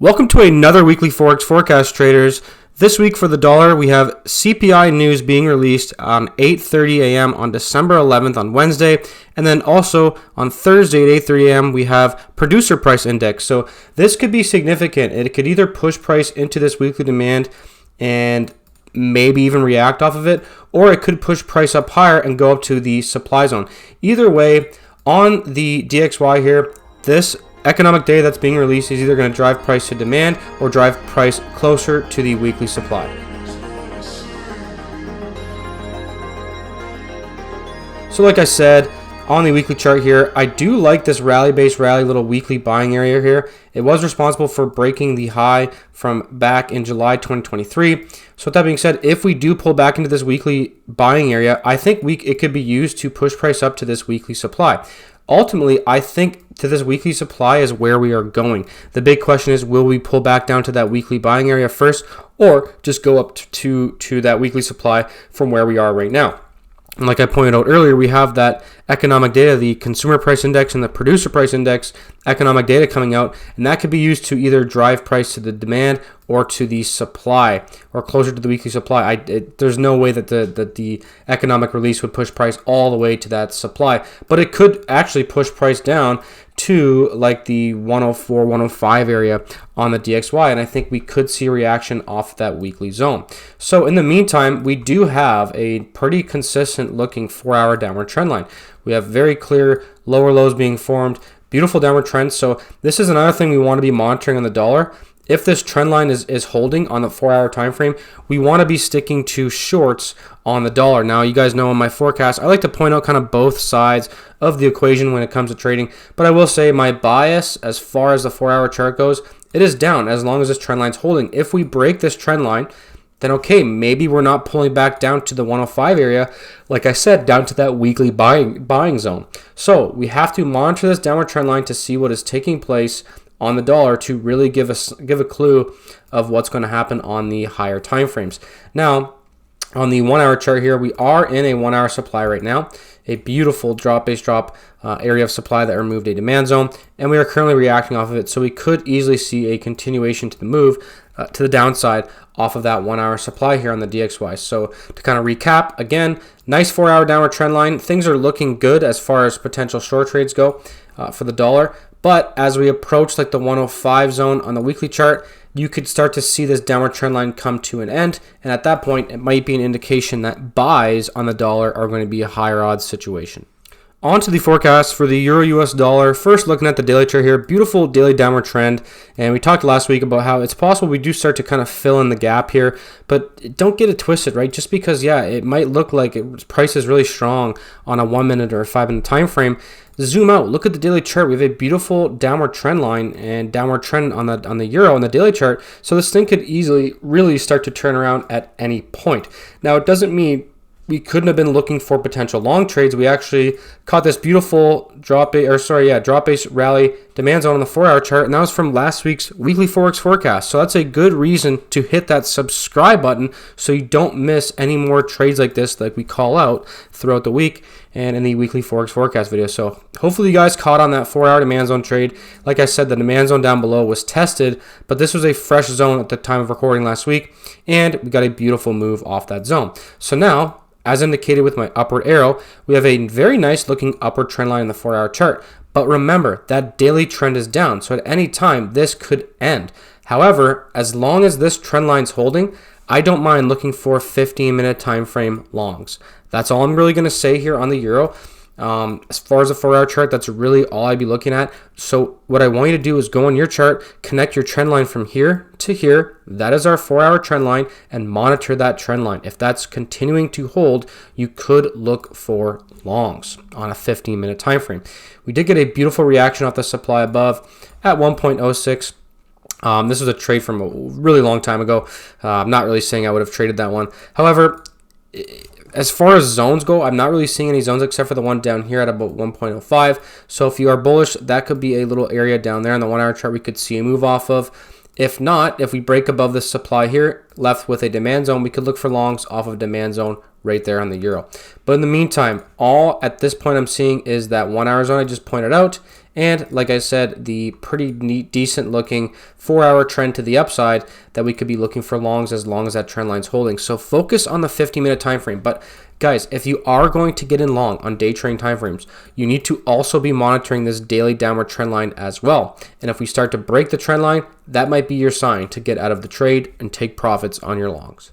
Welcome to another weekly Forex forecast, traders. This week for the dollar, we have CPI news being released on 8:30 a.m. on December 11th on Wednesday, and then also on Thursday at 8:30 a.m. we have producer price index. So this could be significant. It could either push price into this weekly demand and maybe even react off of it, or it could push price up higher and go up to the supply zone. Either way, on the DXY here, this economic data that's being released is either going to drive price to demand or drive price closer to the weekly supply. So like I said, on the weekly chart here, I do like this rally-based rally little weekly buying area here. It was responsible for breaking the high from back in July 2023. So with that being said, if we do pull back into this weekly buying area, I think it could be used to push price up to this weekly supply. Ultimately, I think to this weekly supply is where we are going. The big question is, will we pull back down to that weekly buying area first, or just go up to that weekly supply from where we are right now? And like I pointed out earlier, we have that economic data, the consumer price index and the producer price index economic data coming out, and that could be used to either drive price to the demand or to the supply, or closer to the weekly supply. There's no way that the economic release would push price all the way to that supply, but it could actually push price down to like the 104, 105 area on the DXY, and I think we could see a reaction off that weekly zone. So in the meantime, we do have a pretty consistent looking 4-hour downward trend line. We have very clear lower lows being formed, beautiful downward trends. So this is another thing we want to be monitoring on the dollar. If this trend line is holding on the 4-hour time frame, we want to be sticking to shorts on the dollar. Now, you guys know in my forecast, I like to point out kind of both sides of the equation when it comes to trading. But I will say my bias as far as the 4-hour chart goes, it is down as long as this trend line's holding. If we break this trend line, then okay, maybe we're not pulling back down to the 105 area, like I said, down to that weekly buying zone. So we have to monitor this downward trend line to see what is taking place on the dollar to really give a clue of what's going to happen on the higher time frames. Now, on the 1-hour chart here, we are in a 1-hour supply right now, a beautiful drop-based drop area of supply that removed a demand zone, and we are currently reacting off of it. So we could easily see a continuation to the move to the downside off of that 1-hour supply here on the DXY. So to kind of recap, again, nice 4-hour downward trend line. Things are looking good as far as potential short trades go for the dollar. But as we approach like the 105 zone on the weekly chart, you could start to see this downward trend line come to an end. And at that point, it might be an indication that buys on the dollar are going to be a higher odds situation. On to the forecast for the Euro US dollar. First, looking at the daily chart here, beautiful daily downward trend. And we talked last week about how it's possible we do start to kind of fill in the gap here, but don't get it twisted, right? Just because, yeah, it might look like price is really strong on a 1-minute or a 5-minute time frame. Zoom out, look at the daily chart. We have a beautiful downward trend line and downward trend on the euro on the daily chart. So this thing could easily really start to turn around at any point. Now, it doesn't mean we couldn't have been looking for potential long trades. We actually caught this beautiful drop-based rally demand zone on the 4-hour chart, and that was from last week's weekly Forex forecast. So that's a good reason to hit that subscribe button so you don't miss any more trades like this like we call out throughout the week and in the weekly Forex forecast video. So hopefully you guys caught on that 4-hour demand zone trade. Like I said, the demand zone down below was tested, but this was a fresh zone at the time of recording last week, and we got a beautiful move off that zone. So now, as indicated with my upward arrow, we have a very nice looking upward trend line in the 4-hour chart. But remember, that daily trend is down, so at any time this could end. However, as long as this trend line's holding, I don't mind looking for 15-minute time frame longs. That's all I'm really going to say here on the euro. As far as the 4-hour chart, that's really all I'd be looking at. So what I want you to do is go on your chart, connect your trend line from here to here. That is our 4-hour trend line, and monitor that trend line. If that's continuing to hold, you could look for longs on a 15-minute time frame. We did get a beautiful reaction off the supply above at 1.06. This was a trade from a really long time ago. I'm not really saying I would have traded that one. However, as far as zones go, I'm not really seeing any zones except for the one down here at about 1.05. So if you are bullish, that could be a little area down there on the 1-hour chart we could see a move off of. If not, if we break above the supply here, left with a demand zone, we could look for longs off of demand zone right there on the euro. But in the meantime, all at this point I'm seeing is that 1-hour zone I just pointed out, And like I said, the pretty neat, decent looking 4-hour trend to the upside that we could be looking for longs as long as that trend line's holding. So focus on the 50-minute time frame. But guys, if you are going to get in long on day trading timeframes, you need to also be monitoring this daily downward trend line as well. And if we start to break the trend line, that might be your sign to get out of the trade and take profits on your longs.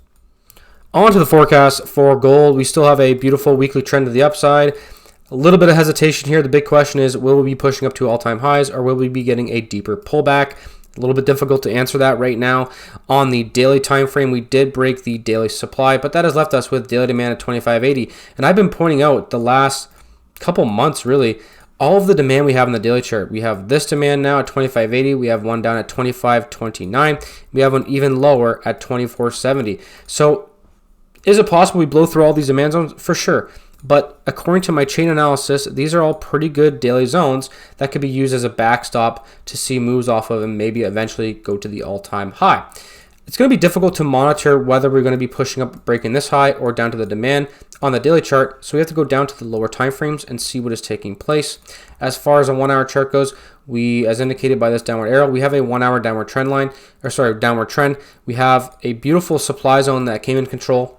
On to the forecast for gold. We still have a beautiful weekly trend to the upside. A little bit of hesitation here. The big question is, will we be pushing up to all-time highs, or will we be getting a deeper pullback? A little bit difficult to answer that right now. On the daily time frame, we did break the daily supply, but that has left us with daily demand at 2580. And I've been pointing out the last couple months, really, all of the demand we have in the daily chart. We have this demand now at 2580. We have one down at 2529. We have one even lower at 2470. So is it possible we blow through all these demand zones? For sure. But according to my chain analysis, these are all pretty good daily zones that could be used as a backstop to see moves off of and maybe eventually go to the all-time high. It's going to be difficult to monitor whether we're going to be pushing up, breaking this high, or down to the demand on the daily chart. So we have to go down to the lower time frames and see what is taking place. As far as a 1-hour chart goes, we, as indicated by this downward arrow, we have a 1-hour downward trend line, downward trend. We have a beautiful supply zone that came in control,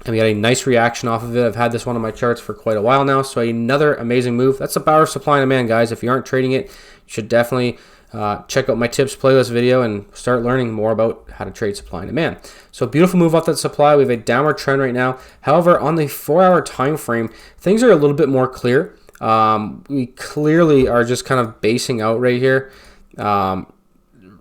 and we had a nice reaction off of it. I've had this one on my charts for quite a while now. So another amazing move. That's the power of supply and demand, guys. If you aren't trading it, you should definitely check out my tips playlist video and start learning more about how to trade supply and demand. So beautiful move off that supply. We have a downward trend right now. However, on the 4-hour time frame, things are a little bit more clear. We clearly are just kind of basing out right here.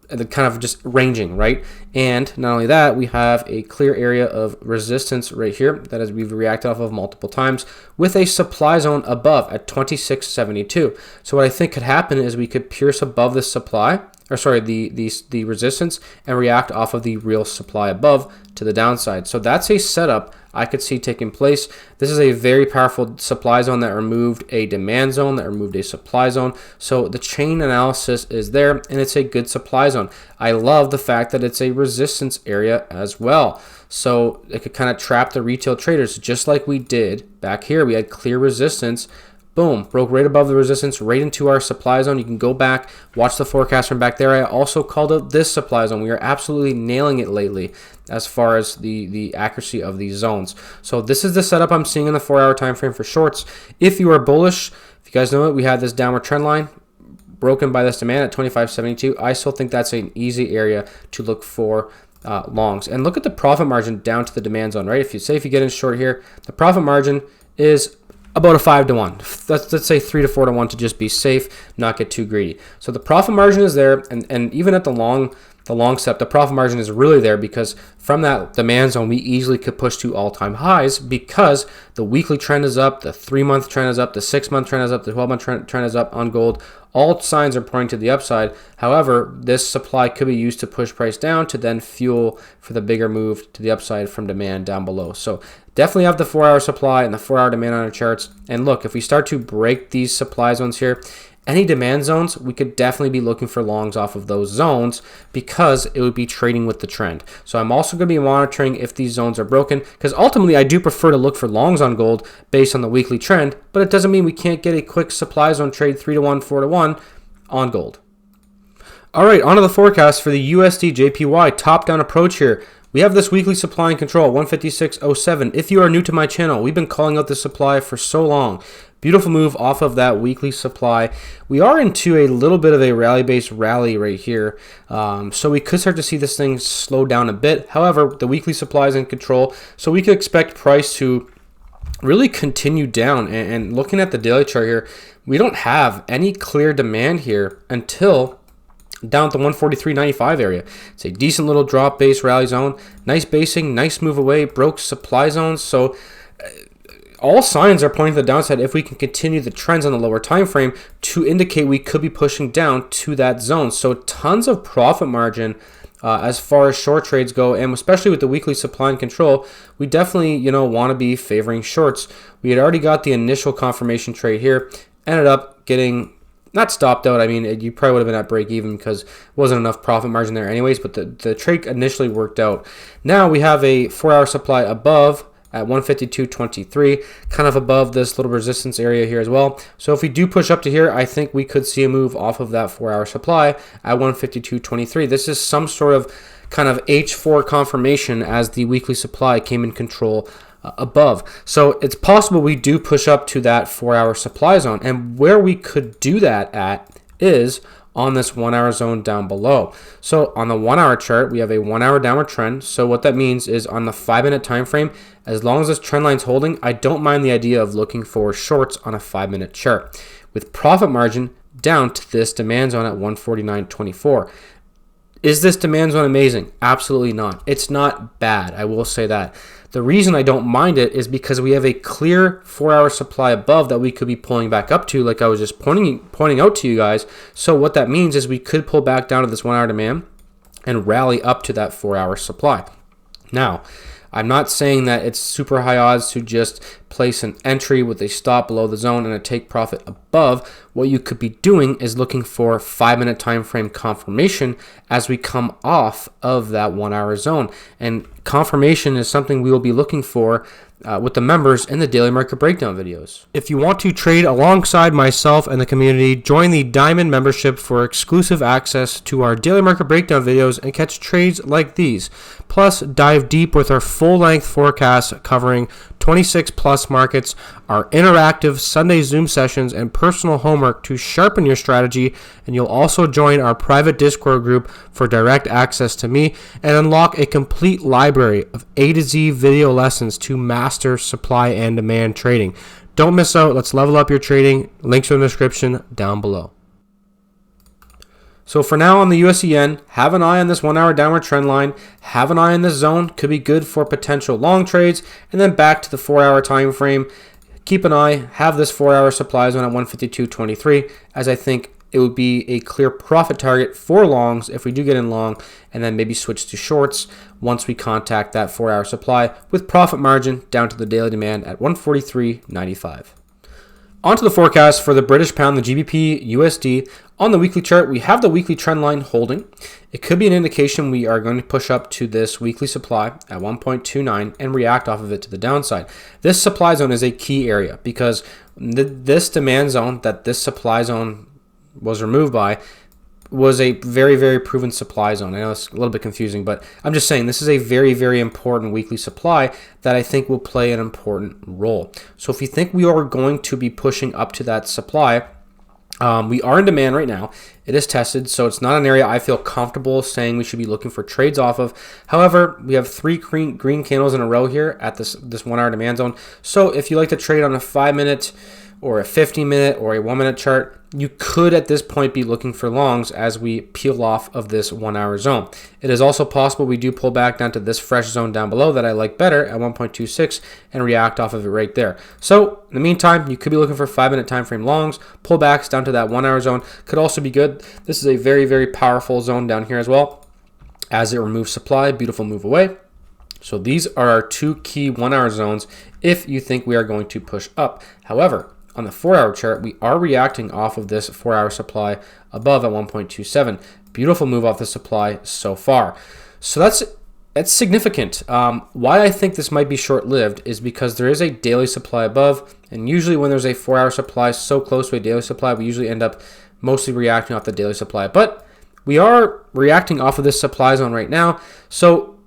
The kind of just ranging, right? And not only that, we have a clear area of resistance right here that as we've reacted off of multiple times with a supply zone above at 2672. So what I think could happen is we could pierce above the supply, the resistance, and react off of the real supply above to the downside. So that's a setup I could see taking place. This is a very powerful supply zone that removed a demand zone, that removed a supply zone. So the chain analysis is there, and it's a good supply zone. I love the fact that it's a resistance area as well. So it could kind of trap the retail traders, just like we did back here. We had clear resistance. Boom, broke right above the resistance, right into our supply zone. You can go back, watch the forecast from back there. I also called out this supply zone. We are absolutely nailing it lately as far as the accuracy of these zones. So this is the setup I'm seeing in the 4-hour time frame for shorts. If you are bullish, if you guys know it, we had this downward trend line broken by this demand at 2572. I still think that's an easy area to look for longs. And look at the profit margin down to the demand zone, right? If you get in short here, the profit margin is about a 5 to 1. Let's say 3 to 4 to 1 to just be safe, not get too greedy. So the profit margin is there, and even at the long step, the profit margin is really there because from that demand zone, we easily could push to all-time highs because the weekly trend is up, the 3-month trend is up, the 6-month trend is up, the 12-month trend is up on gold. All signs are pointing to the upside. However, this supply could be used to push price down to then fuel for the bigger move to the upside from demand down below. So definitely have the 4-hour supply and the 4-hour demand on our charts. And look, if we start to break these supply zones here, any demand zones, we could definitely be looking for longs off of those zones because it would be trading with the trend. So I'm also going to be monitoring if these zones are broken because ultimately I do prefer to look for longs on gold based on the weekly trend, but it doesn't mean we can't get a quick supply zone trade 3 to 1, 4 to 1 on gold. All right, on to the forecast for the USDJPY top-down approach here. We have this weekly supply and control, 156.07. If you are new to my channel, we've been calling out this supply for so long. Beautiful move off of that weekly supply. We are into a little bit of a rally-based rally right here. So we could start to see this thing slow down a bit. However, the weekly supply is in control. So we could expect price to really continue down. And looking at the daily chart here, we don't have any clear demand here until down at the 143.95 area. It's a decent little drop base rally zone. Nice basing, nice move away, broke supply zones. So all signs are pointing to the downside if we can continue the trends on the lower time frame to indicate we could be pushing down to that zone. So tons of profit margin as far as short trades go, and especially with the weekly supply and control, we definitely want to be favoring shorts. We had already got the initial confirmation trade here, ended up getting not stopped out. I mean, you probably would have been at break even because there wasn't enough profit margin there anyways, but the trade initially worked out. Now we have a 4-hour supply above at 152.23, kind of above this little resistance area here as well. So if we do push up to here, I think we could see a move off of that 4-hour supply at 152.23. This is some sort of kind of H4 confirmation as the weekly supply came in control above. So it's possible we do push up to that 4-hour supply zone, and where we could do that at is on this 1-hour zone down below. So on the 1-hour chart, we have a 1-hour downward trend. So what that means is on the 5-minute time frame, as long as this trend line's holding, I don't mind the idea of looking for shorts on a 5-minute chart with profit margin down to this demand zone at 149.24. Is this demand zone amazing? Absolutely not. It's not bad, I will say that. The reason I don't mind it is because we have a clear 4-hour supply above that we could be pulling back up to, like I was just pointing out to you guys. So what that means is we could pull back down to this 1-hour demand and rally up to that 4-hour supply. Now, I'm not saying that it's super high odds to just place an entry with a stop below the zone and a take profit above. What you could be doing is looking for 5-minute time frame confirmation as we come off of that 1-hour zone. And confirmation is something we will be looking for with the members in the daily market breakdown videos. If you want to trade alongside myself and the community, join the Diamond membership for exclusive access to our daily market breakdown videos and catch trades like these. Plus, dive deep with our full-length forecast covering 26 plus markets, our interactive Sunday Zoom sessions, and personal homework to sharpen your strategy. And you'll also join our private Discord group for direct access to me and unlock a complete library of A to Z video lessons to master supply and demand trading. Don't miss out. Let's level up your trading. Links are in the description down below. So for now on the USD yen, have an eye on this 1-hour downward trend line, have an eye on this zone, could be good for potential long trades, and then back to the 4-hour time frame. Keep an eye, have this 4-hour supply zone at 152.23, as I think it would be a clear profit target for longs if we do get in long, and then maybe switch to shorts once we contact that 4-hour supply with profit margin down to the daily demand at 143.95. On to the forecast for the British pound, the GBPUSD. On the weekly chart, we have the weekly trend line holding. It could be an indication we are going to push up to this weekly supply at 1.29 and react off of it to the downside. This supply zone is a key area because this demand zone that this supply zone was removed by was a very, very proven supply zone. I know it's a little bit confusing, but I'm just saying this is a very, very important weekly supply that I think will play an important role. So if you think we are going to be pushing up to that supply, we are in demand right now. It is tested, so it's not an area I feel comfortable saying we should be looking for trades off of. However, we have 3 green candles in a row here at this 1-hour demand zone. So if you like to trade on a 5-minute or a 15-minute or a 1-minute chart, you could at this point be looking for longs as we peel off of this 1-hour zone. It is also possible we do pull back down to this fresh zone down below that I like better at 1.26 and react off of it right there. So in the meantime, you could be looking for 5-minute time frame longs. Pullbacks down to that 1-hour zone could also be good. This is a very, very powerful zone down here as well as it removes supply. Beautiful move away. So these are our 2 key 1-hour zones if you think we are going to push up. However, on the 4-hour chart, we are reacting off of this 4-hour supply above at 1.27. Beautiful move off the supply so far. So that's significant. Why I think this might be short-lived is because there is a daily supply above, and usually when there's a 4-hour supply so close to a daily supply, we usually end up mostly reacting off the daily supply. But we are reacting off of this supply zone right now. So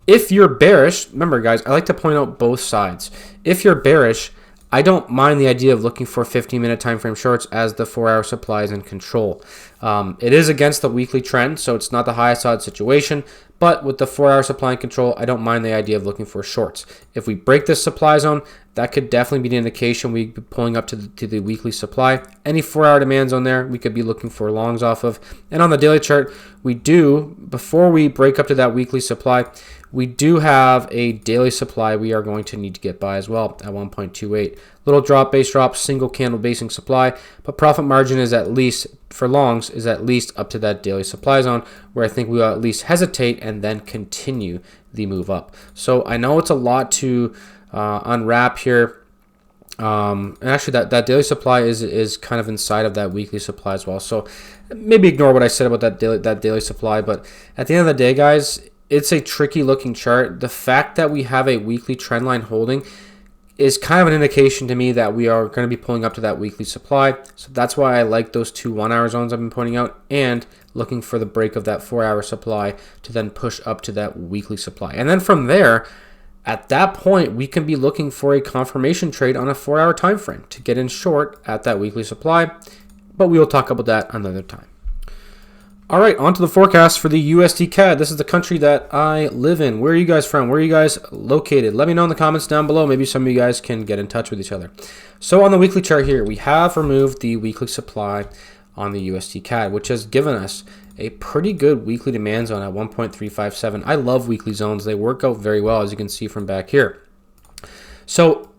if you're bearish, remember guys, I like to point out both sides. If you're bearish, I don't mind the idea of looking for 15-minute time frame shorts as the 4-hour supply is in control. It is against the weekly trend, so it's not the highest odds situation, but with the 4-hour supply in control, I don't mind the idea of looking for shorts. If we break this supply zone, that could definitely be the indication we'd be pulling up to the weekly supply. Any 4-hour demand zone there, we could be looking for longs off of. And on the daily chart, we do, before we break up to that weekly supply, we do have a daily supply we are going to need to get by as well at 1.28. Little drop, base drop, single candle basing supply, but profit margin is at least, for longs, is at least up to that daily supply zone where I think we will at least hesitate and then continue the move up. So I know it's a lot to unwrap here. And actually that daily supply is kind of inside of that weekly supply as well. So maybe ignore what I said about that daily supply, but at the end of the day, guys, it's a tricky looking chart. The fact that we have a weekly trend line holding is kind of an indication to me that we are going to be pulling up to that weekly supply. So that's why I like those 2 1-hour zones I've been pointing out, and looking for the break of that 4-hour supply to then push up to that weekly supply. And then from there, at that point, we can be looking for a confirmation trade on a 4-hour time frame to get in short at that weekly supply, but we will talk about that another time. All right, on to the forecast for the USDCAD. This is the country that I live in. Where are you guys from? Where are you guys located? Let me know in the comments down below. Maybe some of you guys can get in touch with each other. So on the weekly chart here, we have removed the weekly supply on the USDCAD, which has given us a pretty good weekly demand zone at 1.357. I love weekly zones. They work out very well, as you can see from back here. So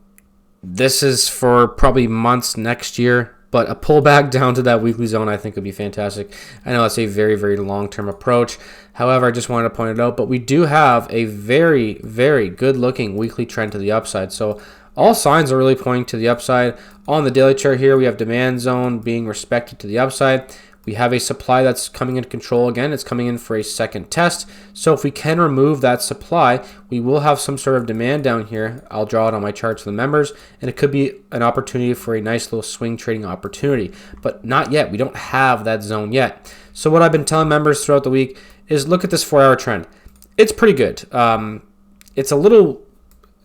this is for probably months next year, but a pullback down to that weekly zone I think would be fantastic. I know it's a very, very long-term approach. However, I just wanted to point it out, but we do have a very, very good-looking weekly trend to the upside. So all signs are really pointing to the upside. On the daily chart here, we have demand zone being respected to the upside. We have a supply that's coming into control again. It's coming in for a second test. So if we can remove that supply, we will have some sort of demand down here. I'll draw it on my charts for the members, and it could be an opportunity for a nice little swing trading opportunity, but not yet. We don't have that zone yet. So what I've been telling members throughout the week is look at this 4-hour trend. It's pretty good. It's a little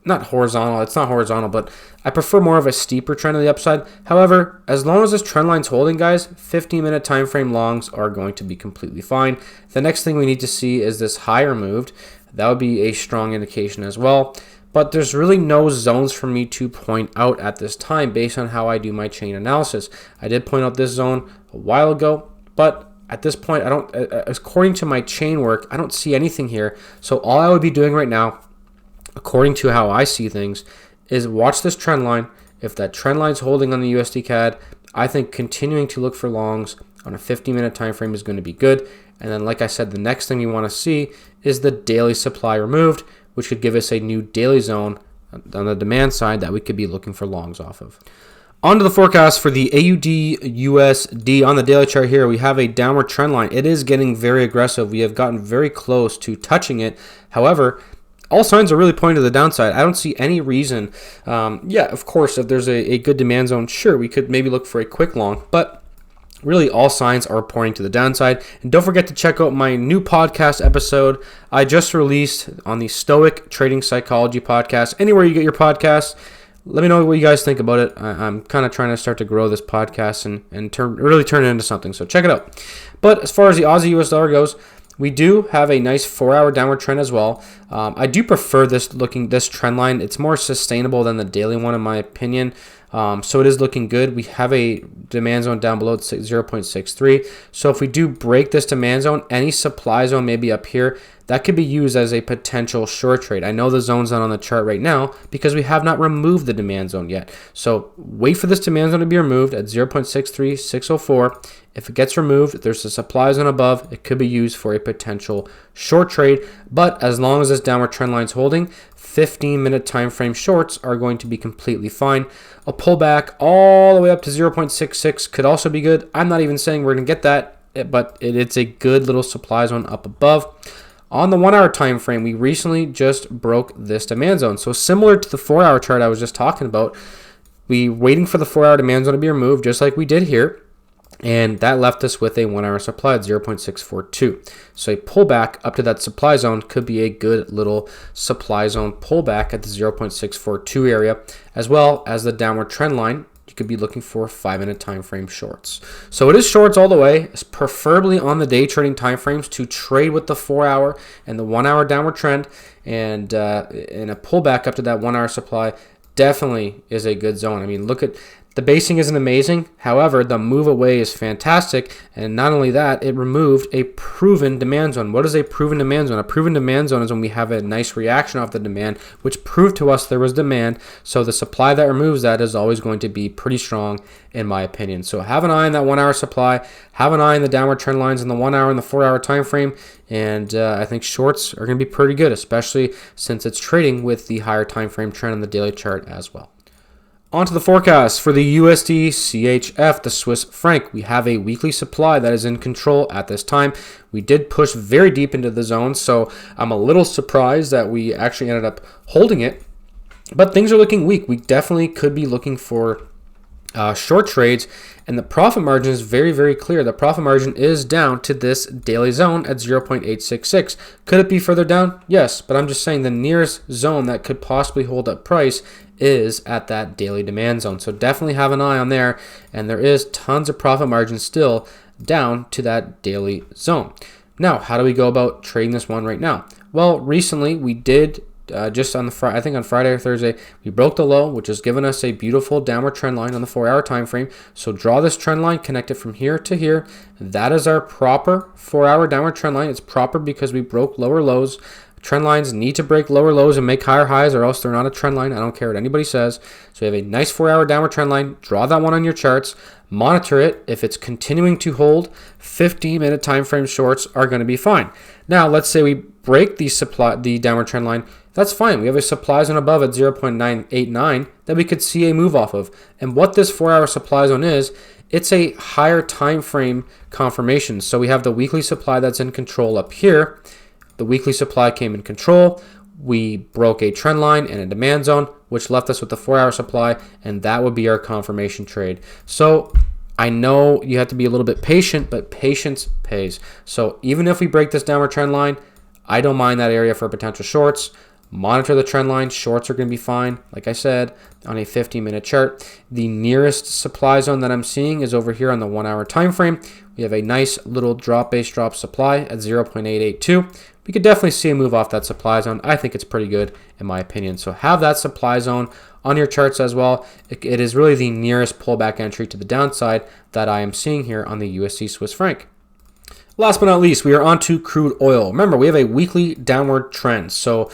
not horizontal. It's not horizontal, but I prefer more of a steeper trend to the upside. However, as long as this trend line's holding, guys, 15-minute time frame longs are going to be completely fine. The next thing we need to see is this high removed. That would be a strong indication as well. But there's really no zones for me to point out at this time based on how I do my chain analysis. I did point out this zone a while ago, but at this point, I don't. According to my chain work, I don't see anything here. So all I would be doing right now, according to how I see things, is watch this trend line. If that trend line's holding on the USDCAD, I think continuing to look for longs on a 50-minute time frame is going to be good. And then, like I said, the next thing you want to see is the daily supply removed, which could give us a new daily zone on the demand side that we could be looking for longs off of. On to the forecast for the AUDUSD. On the daily chart here, we have a downward trend line. It is getting very aggressive. We have gotten very close to touching it. However, all signs are really pointing to the downside. I don't see any reason. Yeah, of course, if there's a good demand zone, sure, we could maybe look for a quick long, but really all signs are pointing to the downside. And don't forget to check out my new podcast episode I just released on the Stoic Trading Psychology podcast. Anywhere you get your podcasts, let me know what you guys think about it. I'm kind of trying to start to grow this podcast and really turn it into something, so check it out. But as far as the Aussie US dollar goes, we do have a nice 4-hour downward trend as well. I do prefer this trend line. It's more sustainable than the daily one in my opinion. So it is looking good. We have a demand zone down below at 0.63. So if we do break this demand zone, any supply zone maybe up here, that could be used as a potential short trade. I know the zone's not on the chart right now because we have not removed the demand zone yet. So wait for this demand zone to be removed at 0.63604. If it gets removed, there's a supply zone above. It could be used for a potential short trade. But as long as this downward trend line's holding, 15-minute time frame shorts are going to be completely fine. A pullback all the way up to 0.66 could also be good. I'm not even saying we're going to get that, but it's a good little supply zone up above. On the 1-hour time frame, we recently just broke this demand zone. So similar to the 4-hour chart I was just talking about, we waiting for the 4-hour demand zone to be removed, just like we did here. And that left us with a 1-hour supply at 0.642. So a pullback up to that supply zone could be a good little supply zone pullback at the 0.642 area, as well as the downward trend line. You could be looking for 5-minute time frame shorts. So it is shorts all the way, preferably on the day trading time frames to trade with the 4-hour and the 1-hour downward trend, and a pullback up to that 1-hour supply definitely is a good zone. I mean, look at the basing isn't amazing. However, the move away is fantastic. And not only that, it removed a proven demand zone. What is a proven demand zone? A proven demand zone is when we have a nice reaction off the demand, which proved to us there was demand. So the supply that removes that is always going to be pretty strong, in my opinion. So have an eye on that 1-hour supply. Have an eye on the downward trend lines in the 1-hour and the 4-hour time frame. And I think shorts are going to be pretty good, especially since it's trading with the higher time frame trend on the daily chart as well. On to the forecast for the USDCHF, the Swiss franc. We have a weekly supply that is in control at this time. We did push very deep into the zone, so I'm a little surprised that we actually ended up holding it. But things are looking weak. We definitely could be looking for short trades, and the profit margin is very, very clear. The profit margin is down to this daily zone at 0.866. Could it be further down? Yes, but I'm just saying the nearest zone that could possibly hold up price is at that daily demand zone. So definitely have an eye on there, and there is tons of profit margin still down to that daily zone. Now, how do we go about trading this one right now? Well, recently we did just on the I think on Friday or Thursday, we broke the low, which has given us a beautiful downward trend line on the 4-hour time frame. So draw this trend line, connect it from here to here. That is our proper 4-hour downward trend line. It's proper because we broke lower lows. Trend lines need to break lower lows and make higher highs, or else they're not a trend line. I don't care what anybody says. So we have a nice 4-hour downward trend line. Draw that one on your charts. Monitor it. If it's continuing to hold, 15-minute time frame shorts are going to be fine. Now, let's say we break the downward trend line. That's fine. We have a supply zone above at 0.989 that we could see a move off of. And what this 4-hour supply zone is, it's a higher time frame confirmation. So we have the weekly supply that's in control up here. The weekly supply came in control. We broke a trend line and a demand zone, which left us with the 4-hour supply, and that would be our confirmation trade. So I know you have to be a little bit patient, but patience pays. So even if we break this downward trend line, I don't mind that area for potential shorts. Monitor the trend line. Shorts are going to be fine. Like I said, on a 15-minute chart, the nearest supply zone that I'm seeing is over here on the 1-hour time frame. We have a nice little base drop supply at 0.882. We could definitely see a move off that supply zone. I think it's pretty good in my opinion. So have that supply zone on your charts as well. It is really the nearest pullback entry to the downside that I am seeing here on the USD Swiss franc. Last but not least, we are on to crude oil. Remember, we have a weekly downward trend. So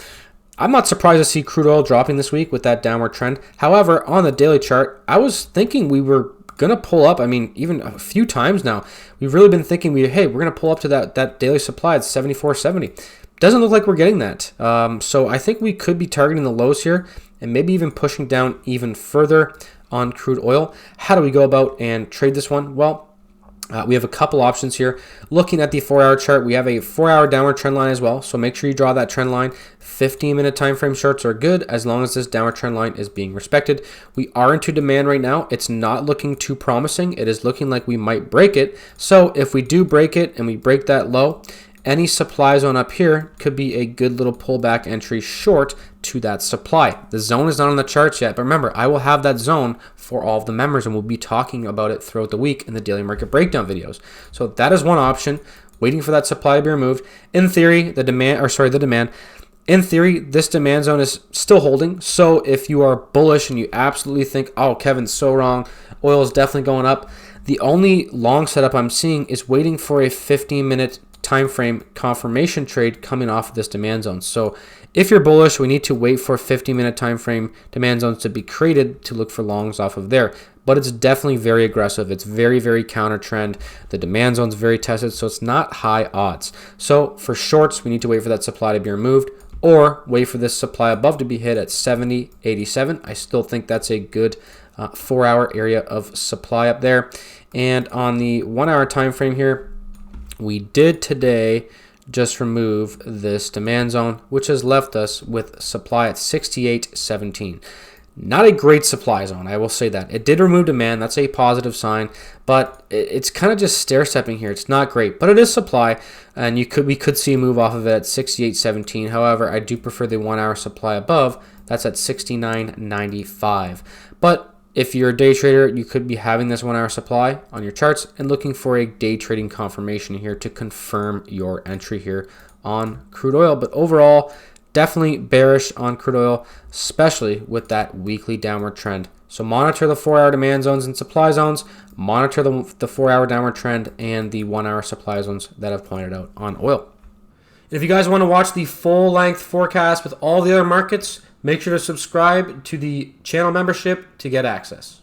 I'm not surprised to see crude oil dropping this week with that downward trend. However, on the daily chart, I was thinking we were going to pull up. I mean, even a few times now, we've really been thinking, hey, we're going to pull up to that daily supply at 74.70. Doesn't look like we're getting that. So I think we could be targeting the lows here and maybe even pushing down even further on crude oil. How do we go about and trade this one? Well, we have a couple options here. Looking at the 4-hour chart, we have a 4-hour downward trend line as well. So make sure you draw that trend line. 15-minute time frame shorts are good as long as this downward trend line is being respected. We are into demand right now. It's not looking too promising. It is looking like we might break it. So if we do break it and we break that low, any supply zone up here could be a good little pullback entry short to that supply. The zone is not on the charts yet, but remember, I will have that zone for all of the members, and we'll be talking about it throughout the week in the daily market breakdown videos. So that is one option, waiting for that supply to be removed. In theory, the demand. In theory, this demand zone is still holding. So if you are bullish and you absolutely think, oh, Kevin's so wrong, oil is definitely going up, the only long setup I'm seeing is waiting for a 15-minute time frame confirmation trade coming off of this demand zone. So if you're bullish, we need to wait for 50-minute time frame demand zones to be created to look for longs off of there. But it's definitely very aggressive. It's very, very counter trend. The demand zone's very tested, so it's not high odds. So for shorts, we need to wait for that supply to be removed or wait for this supply above to be hit at 70.87. I still think that's a good 4-hour area of supply up there. And on the 1-hour time frame here, we did today just remove this demand zone, which has left us with supply at 68.17. Not a great supply zone, I will say that. It did remove demand, that's a positive sign, but it's kind of just stair-stepping here. It's not great, but it is supply, and we could see a move off of it at 68.17. However, I do prefer the 1-hour supply above. That's at 69.95. But if you're a day trader, you could be having this 1-hour supply on your charts and looking for a day trading confirmation here to confirm your entry here on crude oil. But overall, definitely bearish on crude oil, especially with that weekly downward trend. So monitor the 4-hour demand zones and supply zones, monitor the 4-hour downward trend and the 1-hour supply zones that I've pointed out on oil. And if you guys want to watch the full length forecast with all the other markets, make sure to subscribe to the channel membership to get access.